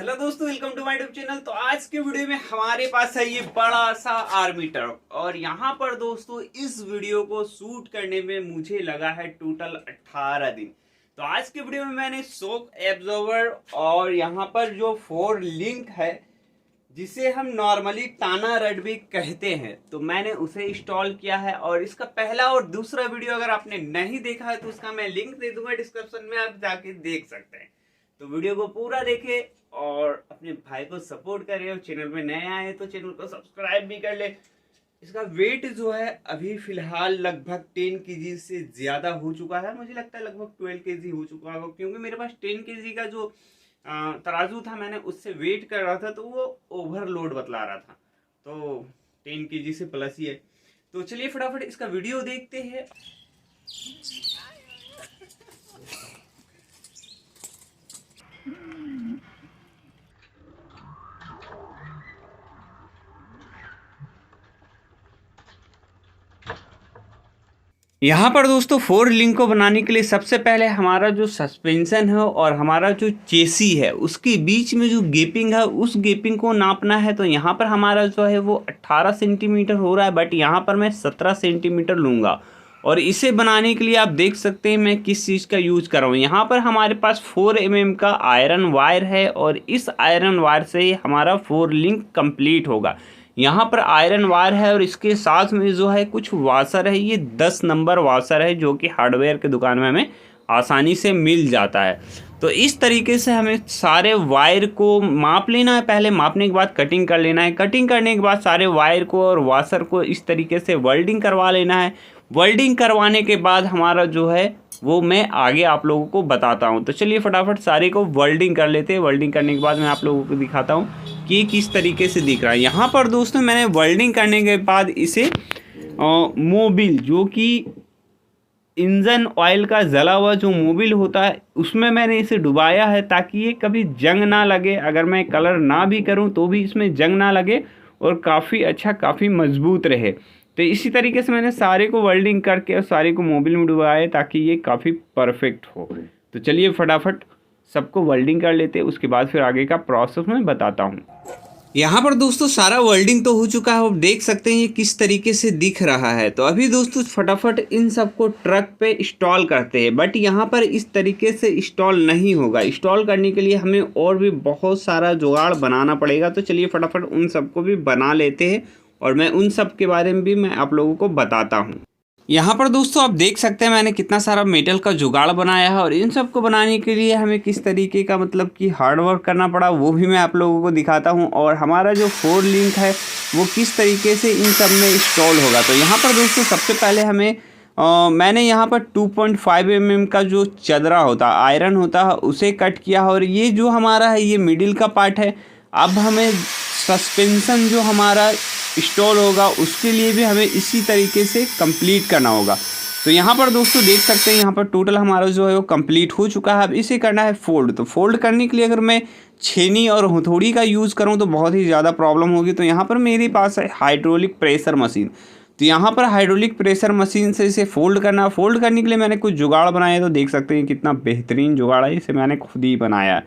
Hello दोस्तों, welcome to my YouTube channel. तो आज के वीडियो में हमारे पास है ये बड़ा सा आर्मी ट्रक और यहाँ पर दोस्तों इस वीडियो को शूट करने में मुझे लगा है टोटल 18 दिन। तो आज के वीडियो में मैंने शॉक एब्जॉर्बर और यहाँ पर जो 4 लिंक है जिसे हम नॉर्मली टाना रड भी कहते हैं, तो मैंने उसे इंस्टॉल किया है। और इसका पहला और दूसरा वीडियो अगर आपने नहीं देखा है तो उसका मैं लिंक दे दूंगा डिस्क्रिप्शन में, आप जाके देख सकते हैं। तो वीडियो को पूरा देखें और अपने भाई को सपोर्ट करें। और चैनल में नए आए तो चैनल को सब्सक्राइब भी कर ले। इसका वेट जो है अभी फिलहाल लगभग 10 केजी से ज्यादा हो चुका है। मुझे लगता है लगभग 12 केजी हो चुका होगा, क्योंकि मेरे पास 10 केजी का जो तराजू था, मैंने उससे वेट कर रहा था तो वो ओवरलोड बतला रहा था। तो 10 केजी से प्लस ही है। तो चलिए फटाफट इसका वीडियो देखते हैं। यहाँ पर दोस्तों 4 लिंक को बनाने के लिए सबसे पहले हमारा जो सस्पेंशन है और हमारा जो चेसी है उसके बीच में जो गैपिंग है उस गैपिंग को नापना है। तो यहाँ पर हमारा जो है वो 18 सेंटीमीटर हो रहा है, बट यहाँ पर मैं 17 सेंटीमीटर लूँगा। और इसे बनाने के लिए आप देख सकते हैं मैं किस चीज़ का यूज़ कर रहा हूँ। यहाँ पर हमारे पास 4 mm का आयरन वायर है और इस आयरन वायर से ही हमारा 4 लिंक कंप्लीट होगा। यहाँ पर आयरन वायर है और इसके साथ में जो है कुछ वाशर है, ये 10 नंबर वाशर है जो कि हार्डवेयर के दुकान में हमें आसानी से मिल जाता है। तो इस तरीके से हमें सारे वायर को माप लेना है। पहले मापने के बाद कटिंग कर लेना है। कटिंग करने के बाद सारे वायर को और वाशर को इस तरीके से वेल्डिंग करवा लेना है। वेल्डिंग करवाने के बाद हमारा जो है वो मैं आगे आप लोगों को बताता हूँ। तो चलिए फटाफट सारे को वेल्डिंग कर लेते हैं। वेल्डिंग करने के बाद मैं आप लोगों को दिखाता हूँ कि किस तरीके से दिख रहा है। यहाँ पर दोस्तों मैंने वेल्डिंग करने के बाद इसे मोबिल, जो कि इंजन ऑयल का जला हुआ जो मोबिल होता है, उसमें मैंने इसे डुबाया है ताकि ये कभी जंग ना लगे। अगर मैं कलर ना भी करूं तो भी इसमें जंग ना लगे और काफ़ी अच्छा, काफ़ी मजबूत रहे। तो इसी तरीके से मैंने सारे को वेल्डिंग करके और सारे को मोबिल में डुबाया ताकि ये काफ़ी परफेक्ट हो। तो चलिए फटाफट सबको वेल्डिंग कर लेते हैं, उसके बाद फिर आगे का प्रोसेस मैं बताता हूँ। यहाँ पर दोस्तों सारा वेल्डिंग तो हो चुका है, आप देख सकते हैं ये किस तरीके से दिख रहा है। तो अभी दोस्तों फटाफट इन सबको ट्रक पे इंस्टॉल करते हैं। बट यहाँ पर इस तरीके से इंस्टॉल नहीं होगा। इंस्टॉल करने के लिए हमें और भी बहुत सारा जुगाड़ बनाना पड़ेगा। तो चलिए फटाफट उन सबको भी बना लेते हैं और मैं उन सब के बारे में भी मैं आप लोगों को बताता हूँ। यहाँ पर दोस्तों आप देख सकते हैं मैंने कितना सारा मेटल का जुगाड़ बनाया है और इन सब को बनाने के लिए हमें किस तरीके का मतलब कि हार्ड वर्क करना पड़ा वो भी मैं आप लोगों को दिखाता हूँ। और हमारा जो 4 लिंक है वो किस तरीके से इन सब में इंस्टॉल होगा। तो यहाँ पर दोस्तों सबसे पहले हमें मैंने यहाँ पर 2.5 mm का जो चदरा होता है, आयरन होता है, उसे कट किया। और ये जो हमारा है ये मिडिल का पार्ट है। अब हमें सस्पेंशन जो हमारा इंस्टॉल होगा उसके लिए भी हमें इसी तरीके से कंप्लीट करना होगा। तो यहाँ पर दोस्तों देख सकते हैं यहाँ पर टोटल हमारा जो है वो कंप्लीट हो चुका है। अब इसे करना है फोल्ड। तो फोल्ड करने के लिए अगर मैं छेनी और हथौड़ी का यूज़ करूँ तो बहुत ही ज़्यादा प्रॉब्लम होगी। तो यहाँ पर मेरे पास है हाइड्रोलिक प्रेशर मशीन। तो यहाँ पर हाइड्रोलिक प्रेशर मशीन से इसे फोल्ड करना। फोल्ड करने के लिए मैंने कुछ जुगाड़ बनाया है। तो देख सकते हैं कितना बेहतरीन जुगाड़ है, इसे मैंने खुद ही बनाया है।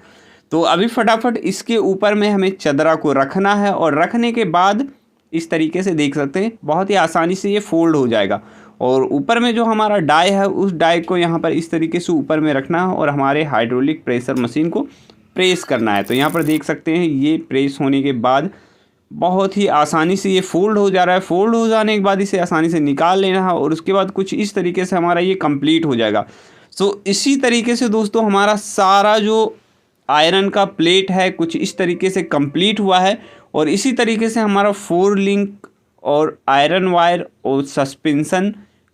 तो अभी फटाफट इसके ऊपर में हमें चदरा को रखना है और रखने के बाद इस तरीके से देख सकते हैं बहुत ही आसानी से ये फोल्ड हो जाएगा। और ऊपर में जो हमारा डाई है उस डाई को यहाँ पर इस तरीके से ऊपर में रखना है और हमारे हाइड्रोलिक प्रेशर मशीन को प्रेस करना है। तो यहाँ पर देख सकते हैं ये प्रेस होने के बाद बहुत ही आसानी से ये फोल्ड हो जा रहा है। फोल्ड हो जाने के बाद इसे आसानी से निकाल लेना है और उसके बाद कुछ इस तरीके से हमारा ये कंप्लीट हो जाएगा। सो इसी तरीके से दोस्तों हमारा सारा जो आयरन का प्लेट है कुछ इस तरीके से कंप्लीट हुआ है। और इसी तरीके से हमारा 4 लिंक और आयरन वायर और सस्पेंशन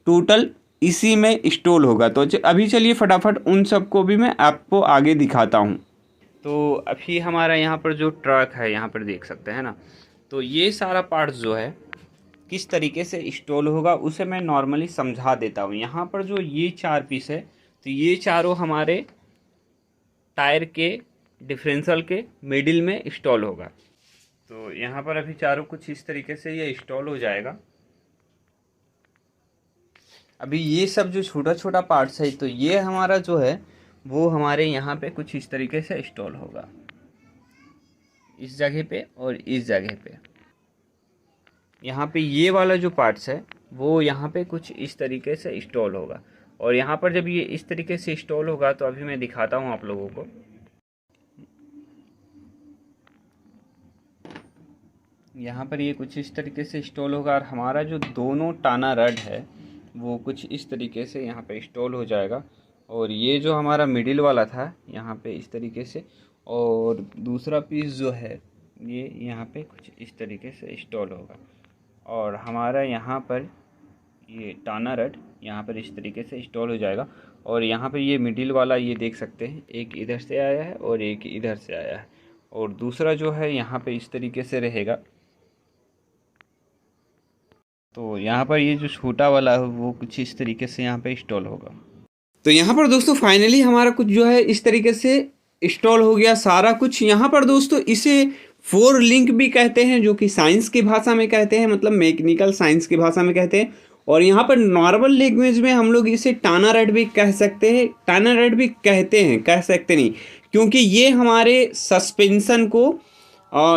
टोटल इसी में इंस्टॉल होगा। तो अभी चलिए फटाफट उन सब को भी मैं आपको आगे दिखाता हूँ। तो अभी हमारा यहाँ पर जो ट्रक है यहाँ पर देख सकते हैं ना, तो ये सारा पार्ट जो है किस तरीके से इंस्टॉल होगा उसे मैं नॉर्मली समझा देता हूँ। यहाँ पर जो ये 4 पीस है तो ये चारों हमारे टायर के डिफरेंशियल के मिडिल में इंस्टॉल होगा। तो यहाँ पर अभी चारों कुछ इस तरीके से ये इंस्टॉल हो जाएगा। अभी ये सब जो छोटा छोटा पार्ट्स है तो ये हमारा जो है वो हमारे यहाँ पे कुछ इस तरीके से इंस्टॉल होगा। इस जगह पे और इस जगह पे। यहाँ पे ये वाला जो पार्ट्स है वो यहाँ पे कुछ इस तरीके से इंस्टॉल होगा, और यहाँ पर जब ये इस तरीके से इंस्टॉल होगा तो अभी मैं दिखाता हूँ आप लोगों को। यहाँ पर ये कुछ इस तरीके से इंस्टॉल होगा, और हमारा जो दोनों टाना रड है वो कुछ इस तरीके से यहाँ पे इंस्टॉल हो जाएगा। और ये जो हमारा मिडिल वाला था यहाँ पे इस तरीके से, और दूसरा पीस जो है ये यहाँ पे कुछ इस तरीके से इंस्टॉल होगा। और हमारा यहाँ पर ये टाना रड यहाँ पर इस तरीके से इंस्टॉल हो जाएगा। और यहाँ पर ये मिडिल वाला ये देख सकते हैं, एक इधर से आया है और एक इधर से आया है, और दूसरा जो है यहाँ पे इस तरीके से रहेगा। तो यहाँ पर ये जो छोटा वाला है वो कुछ इस तरीके से यहाँ पे इंस्टॉल होगा। तो यहाँ पर दोस्तों फाइनली हमारा कुछ जो है इस तरीके से इंस्टॉल हो गया सारा कुछ। यहाँ पर दोस्तों इसे 4 लिंक भी कहते हैं, जो कि साइंस की भाषा में कहते हैं, मतलब मैकेनिकल साइंस की भाषा में कहते हैं। और यहाँ पर नॉर्मल लैंग्वेज में हम लोग इसे टाना रड भी कह सकते हैं, टाना रड भी कहते हैं, कह सकते नहीं, क्योंकि ये हमारे सस्पेंशन को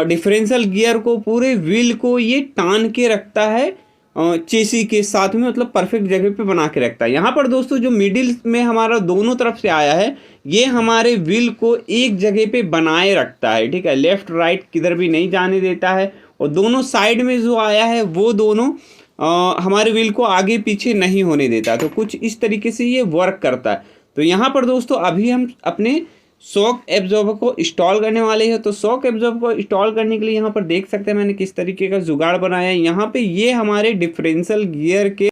डिफरेंशियल गियर को पूरे व्हील को ये टान के रखता है चेसी के साथ में, मतलब परफेक्ट जगह पे बना के रखता है। यहाँ पर दोस्तों जो मिडिल में हमारा दोनों तरफ से आया है ये हमारे व्हील को एक जगह पे बनाए रखता है, ठीक है, लेफ्ट राइट किधर भी नहीं जाने देता है। और दोनों साइड में जो आया है वो दोनों हमारे व्हील को आगे पीछे नहीं होने देता। तो कुछ इस तरीके से ये वर्क करता है। तो यहाँ पर दोस्तों अभी हम अपने शॉक एब्जॉर्बर को इंस्टॉल करने वाले हैं। तो शॉक एब्जॉर्बर को इंस्टॉल करने के लिए यहाँ पर देख सकते हैं मैंने किस तरीके का जुगाड़ बनाया है। यहाँ पे ये हमारे डिफरेंशियल गियर के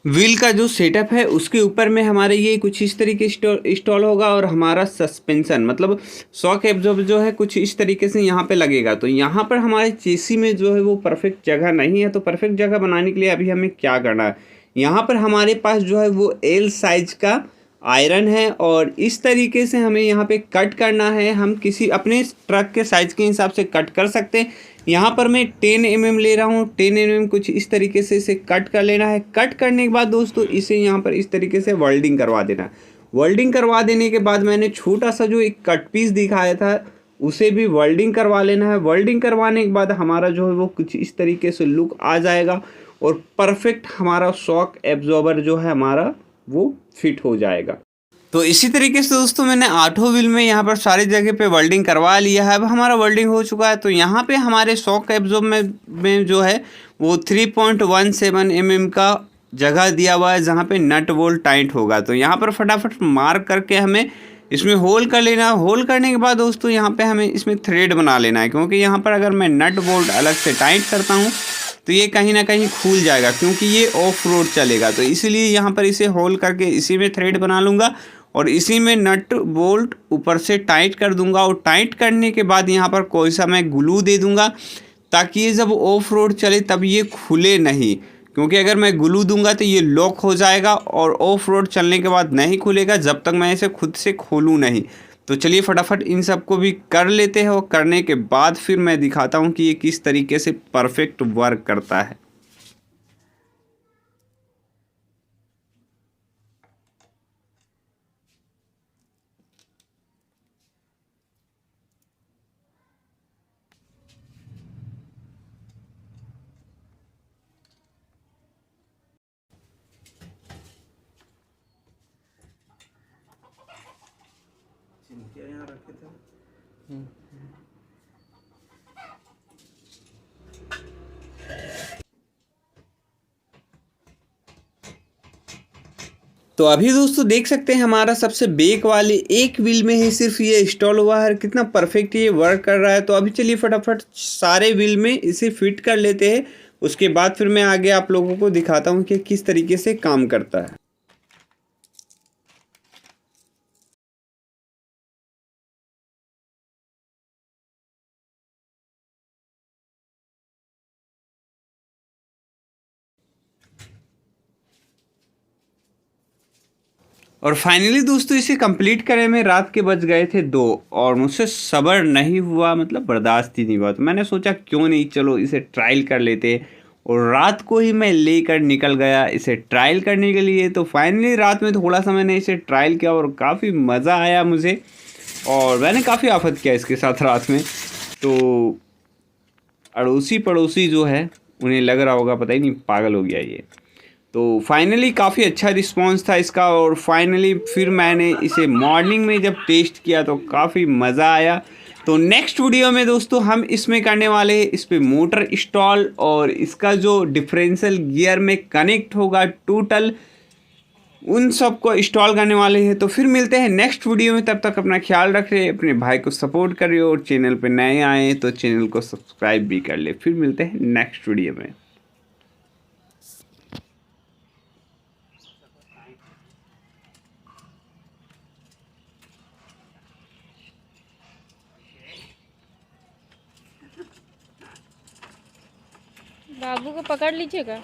व्हील का जो सेटअप है उसके ऊपर में हमारे ये कुछ इस तरीके इंस्टॉल होगा, और हमारा सस्पेंशन मतलब शॉक एब्जॉर्बर जो है कुछ इस तरीके से यहाँ पे लगेगा। तो यहाँ पर हमारे चेसी में जो है वो परफेक्ट जगह नहीं है। तो परफेक्ट जगह बनाने के लिए अभी हमें क्या करना है, यहाँ पर हमारे पास जो है वो एल साइज का आयरन है, और इस तरीके से हमें यहाँ पे कट करना है। हम किसी अपने ट्रक के साइज़ के हिसाब से कट कर सकते हैं। यहाँ पर मैं 10 mm ले रहा हूँ, 10 mm कुछ इस तरीके से इसे कट कर लेना है। कट करने के बाद दोस्तों इसे यहाँ पर इस तरीके से वेल्डिंग करवा देना है। वेल्डिंग करवा देने के बाद मैंने छोटा सा जो एक कट पीस दिखाया था उसे भी वेल्डिंग करवा लेना है। वेल्डिंग करवाने के बाद हमारा जो है वो कुछ इस तरीके से लुक आ जाएगा, और परफेक्ट हमारा शॉक एब्जॉर्बर जो है हमारा वो फिट हो जाएगा। तो इसी तरीके से दोस्तों मैंने 8 व्हील में यहाँ पर सारी जगह पे वेल्डिंग करवा लिया है। अब हमारा वेल्डिंग हो चुका है। तो यहाँ पे हमारे शॉक एब्जॉर्बर में जो है वो 3.17 mm का जगह दिया हुआ है जहाँ पे नट बोल्ट टाइट होगा। तो यहाँ पर फटाफट मार्क करके हमें इसमें होल कर लेना। होल करने के बाद दोस्तों यहाँ पे हमें इसमें थ्रेड बना लेना है, क्योंकि यहाँ पर अगर मैं नट बोल्ट अलग से टाइट करता हूँ तो ये कहीं ना कहीं खुल जाएगा, क्योंकि ये ऑफ रोड चलेगा। तो इसलिए यहाँ पर इसे होल करके इसी में थ्रेड बना लूँगा, और इसी में नट बोल्ट ऊपर से टाइट कर दूंगा। और टाइट करने के बाद यहाँ पर कोई सा मैं ग्लू दे दूंगा, ताकि ये जब ऑफ रोड चले तब ये खुले नहीं, क्योंकि अगर मैं ग्लू दूंगा तो ये लॉक हो जाएगा और ऑफ रोड चलने के बाद नहीं खुलेगा जब तक मैं इसे खुद से खोलूँ नहीं। तो चलिए फटाफट इन सबको भी कर लेते हैं, और करने के बाद फिर मैं दिखाता हूँ कि ये किस तरीके से परफेक्ट वर्क करता है। यहाँ रखे थे। तो अभी दोस्तों देख सकते हैं हमारा सबसे बेक वाले एक व्हील में ही सिर्फ ये इंस्टॉल हुआ है, कितना परफेक्ट ये वर्क कर रहा है। तो अभी चलिए फटाफट सारे व्हील में इसे फिट कर लेते हैं, उसके बाद फिर मैं आगे आप लोगों को दिखाता हूँ कि किस तरीके से काम करता है। और फाइनली दोस्तों इसे कंप्लीट करने में रात के बज गए थे 2, और मुझसे सब्र नहीं हुआ, मतलब बर्दाश्त ही नहीं हुआ। तो मैंने सोचा क्यों नहीं, चलो इसे ट्रायल कर लेते, और रात को ही मैं लेकर निकल गया इसे ट्रायल करने के लिए। तो फाइनली रात में थोड़ा सा मैंने इसे ट्रायल किया और काफ़ी मज़ा आया मुझे, और मैंने काफ़ी आफत किया इसके साथ रात में। तो अड़ोसी पड़ोसी जो है उन्हें लग रहा होगा पता ही नहीं पागल हो गया ये। तो फाइनली काफ़ी अच्छा रिस्पांस था इसका, और फाइनली फिर मैंने इसे मॉर्निंग में जब टेस्ट किया तो काफ़ी मज़ा आया। तो नेक्स्ट वीडियो में दोस्तों हम इसमें करने वाले हैं इस पर मोटर इंस्टॉल, और इसका जो डिफरेंशियल गियर में कनेक्ट होगा टोटल, उन सब को इंस्टॉल करने वाले हैं। तो फिर मिलते हैं नेक्स्ट वीडियो में, तब तक अपना ख्याल रख रहे, अपने भाई को सपोर्ट करिए, और चैनल पे नए आए तो चैनल को सब्सक्राइब भी कर ले। फिर मिलते हैं नेक्स्ट वीडियो में। बाबू को पकड़ लीजिएगा।